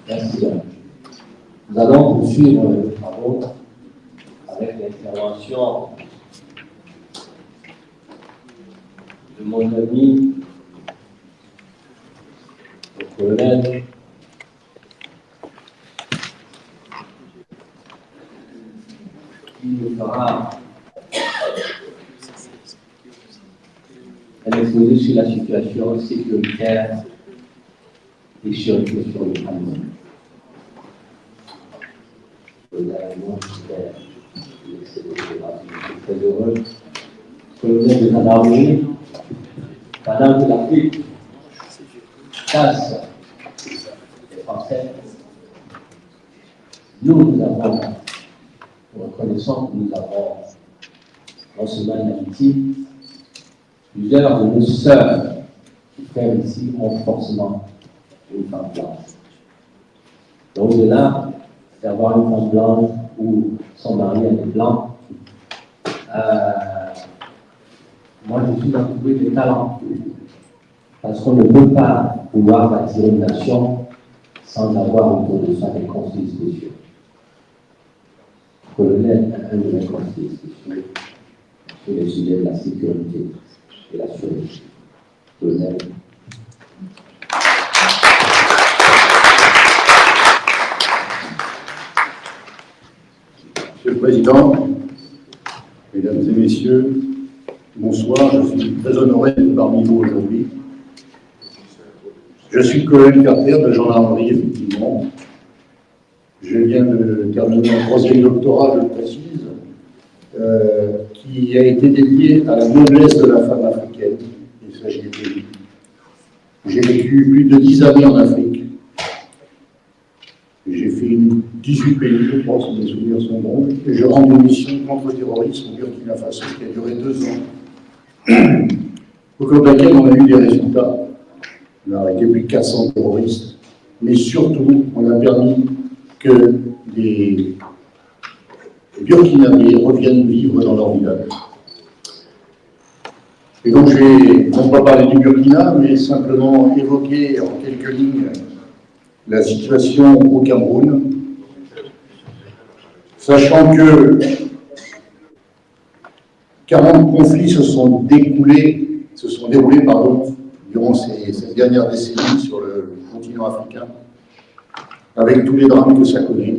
Merci. Nous allons poursuivre les travaux avec l'intervention de mon ami, le colonel qui nous fera un exposé sur la situation sécuritaire et sur le Cameroun. Je suis très heureux. Colonel de gendarmerie, pendant que l'Afrique chasse les Français, nous reconnaissons que nous avons non seulement une amitié, plusieurs de nos sœurs qui frères ici ont forcément une femme blanche. Donc, au-delà d'avoir une femme blanche ou son mari est blanc, moi je suis entouré de talents. Parce qu'on ne peut pas pouvoir bâtir une nation sans avoir autour de soi des conseillers spéciaux. Le colonel est un de mes conseillers spéciaux sur les sujets de la sécurité et la sûreté. Colonel. Monsieur le Président, Mesdames et Messieurs, bonsoir, je suis très honoré d'être parmi vous aujourd'hui. Je suis colonel Carter de gendarmerie, effectivement. Je viens de terminer un troisième doctorat, je le précise, qui a été dédié à la noblesse de la femme africaine. Il s'agit de lui. J'ai vécu plus de 10 années en Afrique. J'ai fait 18 pays, je pense, si mes souvenirs sont bons, et je rends une mission contre le terrorisme au Burkina Faso qui a duré 2 ans, au cours de laquelle on a eu des résultats. On a arrêté plus de 400 terroristes, mais surtout, on a permis que les Burkinabés reviennent vivre dans leur village. Et donc, je vais non pas parler du Burkina, mais simplement évoquer en quelques lignes la situation au Cameroun, sachant que 40 conflits se sont déroulés durant cette dernière décennie sur le continent africain, avec tous les drames que ça connaît.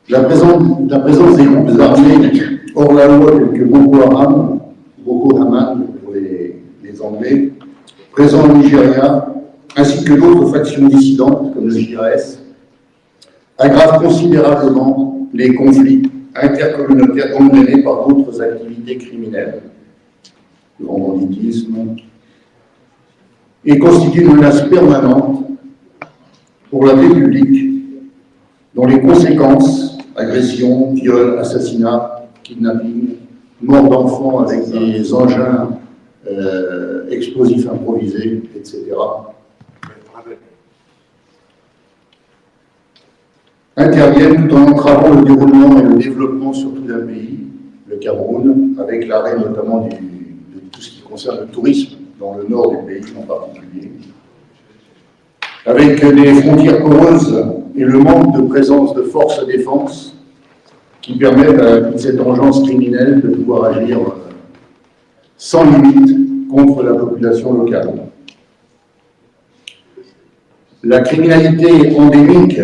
La présence des groupes armés hors la loi tels que Boko Haram pour les Anglais, présents au Nigeria, ainsi que d'autres factions dissidentes comme le JAS, aggravent considérablement les conflits intercommunautaires engendrés par d'autres activités criminelles, le grand banditisme, et constituent une menace permanente pour la paix publique, dont les conséquences, agressions, viols, assassinats, kidnapping, mort d'enfants avec des engins explosifs improvisés, etc., interviennent tout en entravant le déroulement et le développement surtout d'un pays, le Cameroun, avec l'arrêt notamment de tout ce qui concerne le tourisme dans le nord du pays en particulier, avec des frontières poreuses et le manque de présence de forces de défense qui permettent à toute cette engeance criminelle de pouvoir agir sans limite contre la population locale. La criminalité endémique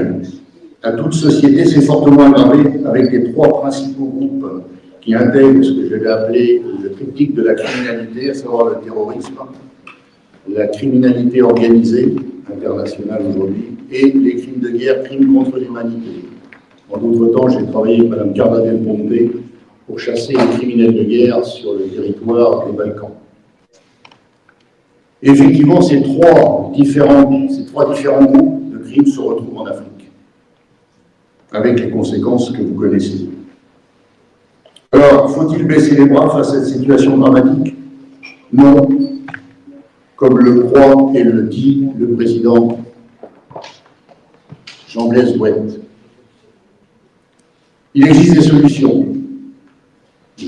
à toute société s'est fortement aggravée avec les 3 principaux groupes qui intègrent ce que je vais appeler le triptyque de la criminalité, à savoir le terrorisme, la criminalité organisée, internationale aujourd'hui, et les crimes de guerre, crimes contre l'humanité. En d'autres temps, j'ai travaillé avec Mme Carla Del Ponte pour chasser les criminels de guerre sur le territoire des Balkans. Et effectivement, ces trois différents groupes de crimes se retrouvent en Afrique, avec les conséquences que vous connaissez. Alors, faut-il baisser les bras face à cette situation dramatique? Non, comme le croit et le dit le président Jean-Blaise Bouette. Il existe des solutions.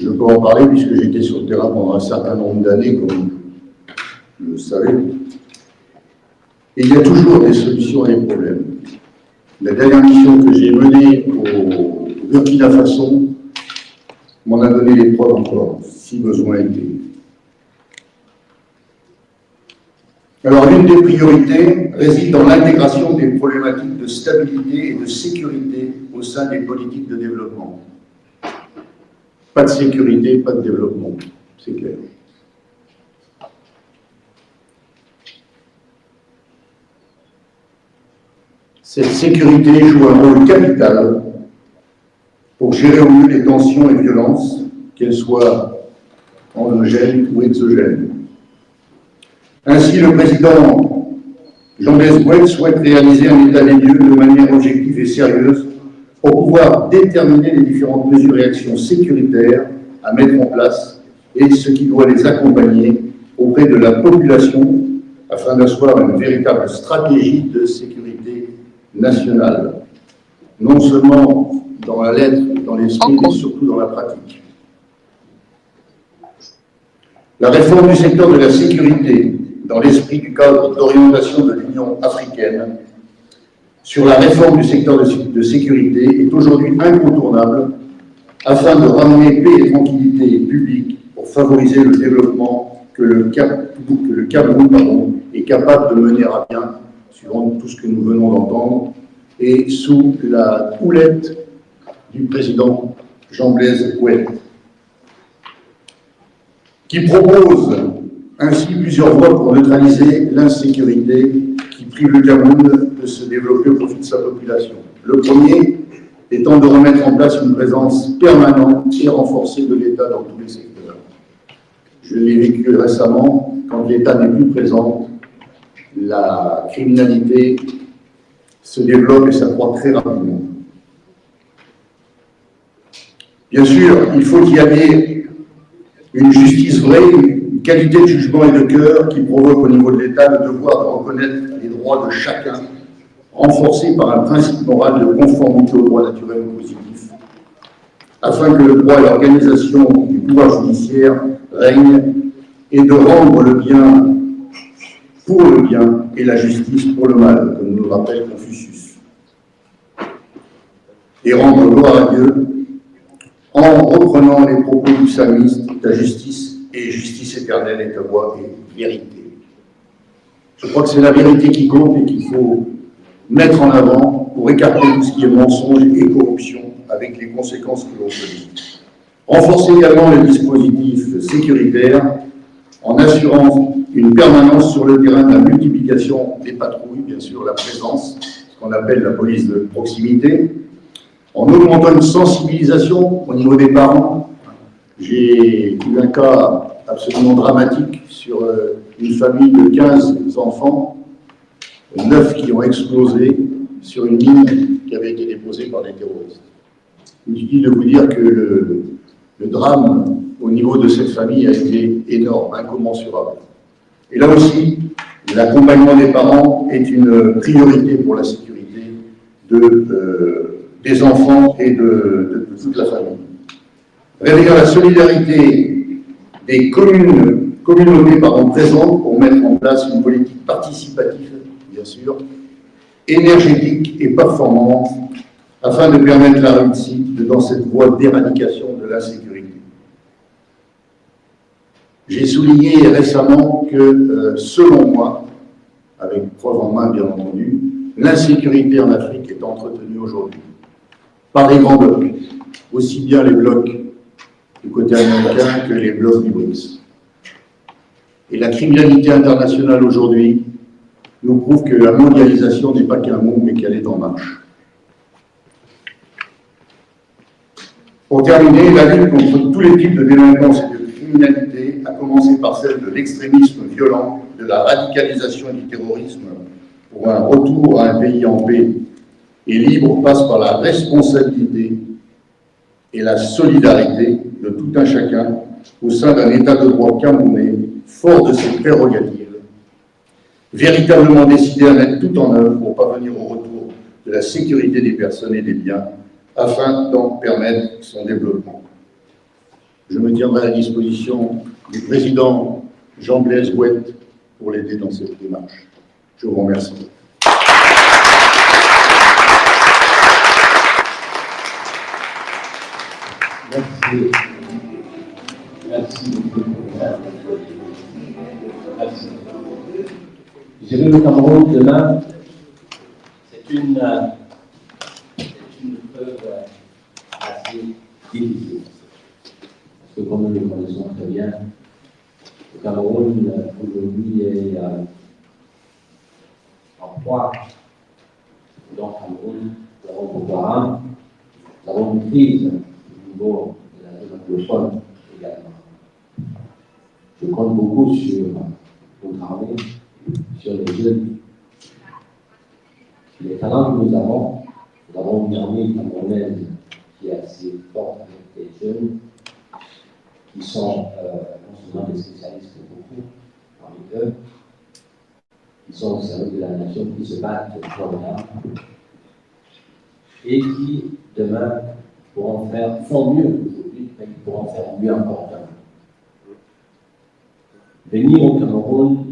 Je peux en parler puisque j'étais sur le terrain pendant un certain nombre d'années, comme vous le savez. Et il y a toujours des solutions à des problèmes. La dernière mission que j'ai menée au Burkina Faso m'en a donné les preuves encore, si besoin était. Alors, l'une des priorités réside dans l'intégration des problématiques de stabilité et de sécurité au sein des politiques de développement. Pas de sécurité, pas de développement, c'est clair. Cette sécurité joue un rôle capital pour gérer au mieux les tensions et violences, qu'elles soient endogènes ou exogènes. Ainsi, le président Jean-Blaise Bouet souhaite réaliser un état des lieux de manière objective et sérieuse pour pouvoir déterminer les différentes mesures et actions sécuritaires à mettre en place et ce qui doit les accompagner auprès de la population afin d'asseoir une véritable stratégie de sécurité nationale, non seulement dans la lettre, dans l'esprit, mais surtout dans la pratique. La réforme du secteur de la sécurité, dans l'esprit du cadre d'orientation de l'Union africaine, sur la réforme du secteur de sécurité est aujourd'hui incontournable afin de ramener paix et tranquillité publique pour favoriser le développement que le Cameroun est capable de mener à bien, suivant tout ce que nous venons d'entendre, et sous la houlette du président Jean-Blaise Bouet, qui propose ainsi plusieurs voies pour neutraliser l'insécurité qui prive le Cameroun de se développer au profit de sa population. Le premier étant de remettre en place une présence permanente et renforcée de l'État dans tous les secteurs. Je l'ai vécu récemment, quand l'État n'est plus présent, la criminalité se développe et s'accroît très rapidement. Bien sûr, il faut qu'il y ait une justice vraie, une qualité de jugement et de cœur qui provoque au niveau de l'État le devoir de reconnaître les droits de chacun, renforcé par un principe moral de conformité aux droits naturels ou positifs, afin que le droit et l'organisation du pouvoir judiciaire règnent et de rendre le bien pour le bien et la justice pour le mal, comme nous le rappelle Confucius. Et rendre gloire à Dieu en reprenant les propos du psalmiste, ta justice et justice éternelle est ta voie et vérité. Je crois que c'est la vérité qui compte et qu'il faut mettre en avant pour écarter tout ce qui est mensonge et corruption avec les conséquences que l'on connaît. Renforcer également les dispositifs sécuritaires en assurant une permanence sur le terrain de la multiplication des patrouilles, bien sûr la présence, ce qu'on appelle la police de proximité, en augmentant une sensibilisation au niveau des parents. J'ai eu un cas absolument dramatique sur une famille de 15 enfants, 9 qui ont explosé sur une mine qui avait été déposée par des terroristes. Inutile de vous dire que le drame au niveau de cette famille a été énorme, incommensurable. Et là aussi, l'accompagnement des parents est une priorité pour la sécurité des enfants et de toute la famille. Réveillant la solidarité des communautés présentes pour mettre en place une politique participative, bien sûr, énergétique et performante, afin de permettre la réussite dans cette voie d'éradication de l'insécurité. J'ai souligné récemment que, selon moi, avec preuve en main bien entendu, l'insécurité en Afrique est entretenue aujourd'hui par les grands blocs, aussi bien les blocs du côté américain que les blocs du BRICS. Et la criminalité internationale aujourd'hui nous prouve que la mondialisation n'est pas qu'un mot, mais qu'elle est en marche. Pour terminer, la lutte contre tous les types de délinquance et de criminalité, à commencer par celle de l'extrémisme violent, de la radicalisation et du terrorisme, pour un retour à un pays en paix et libre, passe par la responsabilité et la solidarité de tout un chacun au sein d'un État de droit camerounais, fort de ses prérogatives, véritablement décidé à mettre tout en œuvre pour parvenir au retour de la sécurité des personnes et des biens, afin d'en permettre son développement. Je me tiendrai à la disposition du président Jean-Blaise Gouette pour l'aider dans cette démarche. Je vous remercie. Merci. Merci beaucoup. Merci. Je vais au Cameroun demain. C'est une preuve assez difficile. Parce que comme nous le connaissons très bien, le Cameroun aujourd'hui est en proie. Dans le Cameroun, nous avons Boko Haram, nous avons une crise au niveau de la zone anglophone également. Je compte beaucoup sur notre armée, sur les jeunes. Les talents que nous avons une armée camerounaise qui est assez forte avec des jeunes qui sont non seulement des spécialistes beaucoup parmi eux, qui sont au service de la nation, qui se battent pour l'arme et qui demain font mieux qu'aujourd'hui, mais ils pourront faire mieux encore demain. Venir au Cameroun,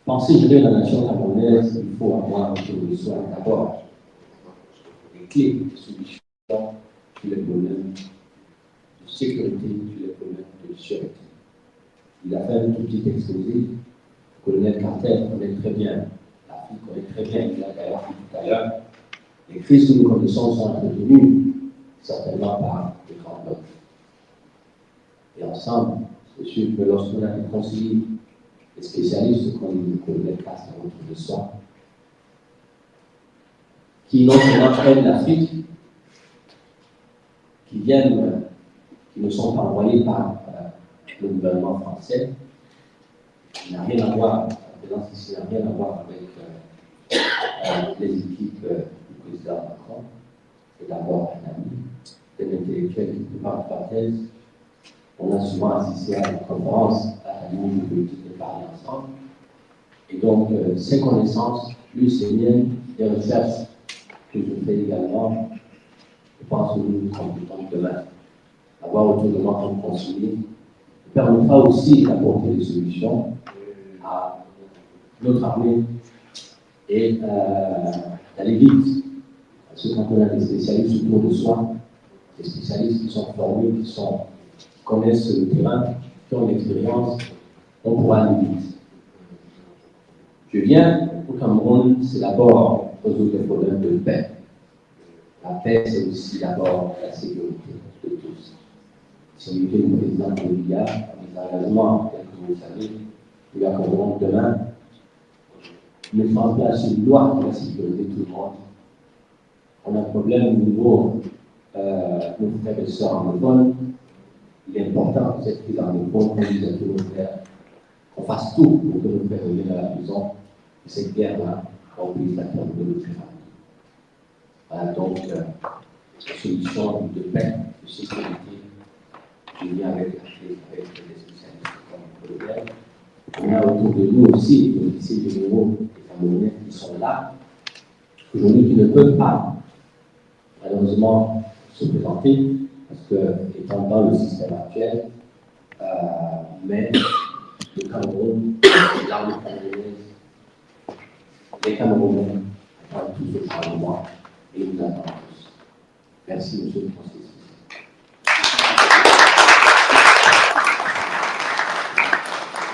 penser gérer la nation camerounaise, il faut avoir autour de soi d'abord des clés de solution sur les problèmes de sécurité, sur les problèmes de sûreté. Il a fait un tout petit exposé. Le colonel Carter connaît très bien l'Afrique, connaît très bien, il a d'ailleurs dit tout à l'heure, les crises que nous connaissons sont entretenues certainement par les grands blocs. Et ensemble, c'est sûr que lorsqu'on a réconcilié les spécialistes comme le colonel Carter autour de soi, qui non seulement aident l'Afrique, qui ne sont pas envoyés par le gouvernement français, qui n'a rien à voir, la présence ici n'a rien à voir avec les équipes du président Macron. C'est d'abord un ami, c'est un intellectuel qui prépare une parenthèse. On a souvent assisté à des conférences à la ligne de politique de parler ensemble. Et donc, ces connaissances, plus les miennes, les recherches que je fais également, je pense que nous serons contents demain. Avoir autour de moi comme conseiller permettra aussi d'apporter des solutions à notre armée et d'aller vite. Parce que quand on a des spécialistes autour de soi, des spécialistes qui sont formés, qui connaissent le terrain, qui ont l'expérience, on pourra aller vite. Je viens au Cameroun, c'est d'abord résoudre les problèmes de paix. La paix, c'est aussi d'abord la sécurité de tous. Si on était le président de l'IA, les engagements, tel que vous le savez, nous l'accorderons demain, mettre en place une loi pour la sécurité de tout le monde. On a un problème au niveau de nos frères et sœurs anglophones. Il est important que cette crise anglophone, qu'on dise à tous nos frères, qu'on fasse tout pour que nos frères reviennent à la maison, que cette guerre-là, on puisse la terminer le plus rapidement. Voilà donc solution de paix, de sécurité. Je viens avec des spécialistes comme le colonel. On a autour de nous aussi des officiers généraux des Camerounais qui sont là, aujourd'hui qui ne peuvent pas, malheureusement, se présenter, parce que, étant dans le système actuel, mais le Cameroun, l'armée camerounaise, les Camerounais attendent tous le Parlement et nous attendons tous. Merci, monsieur le conseiller.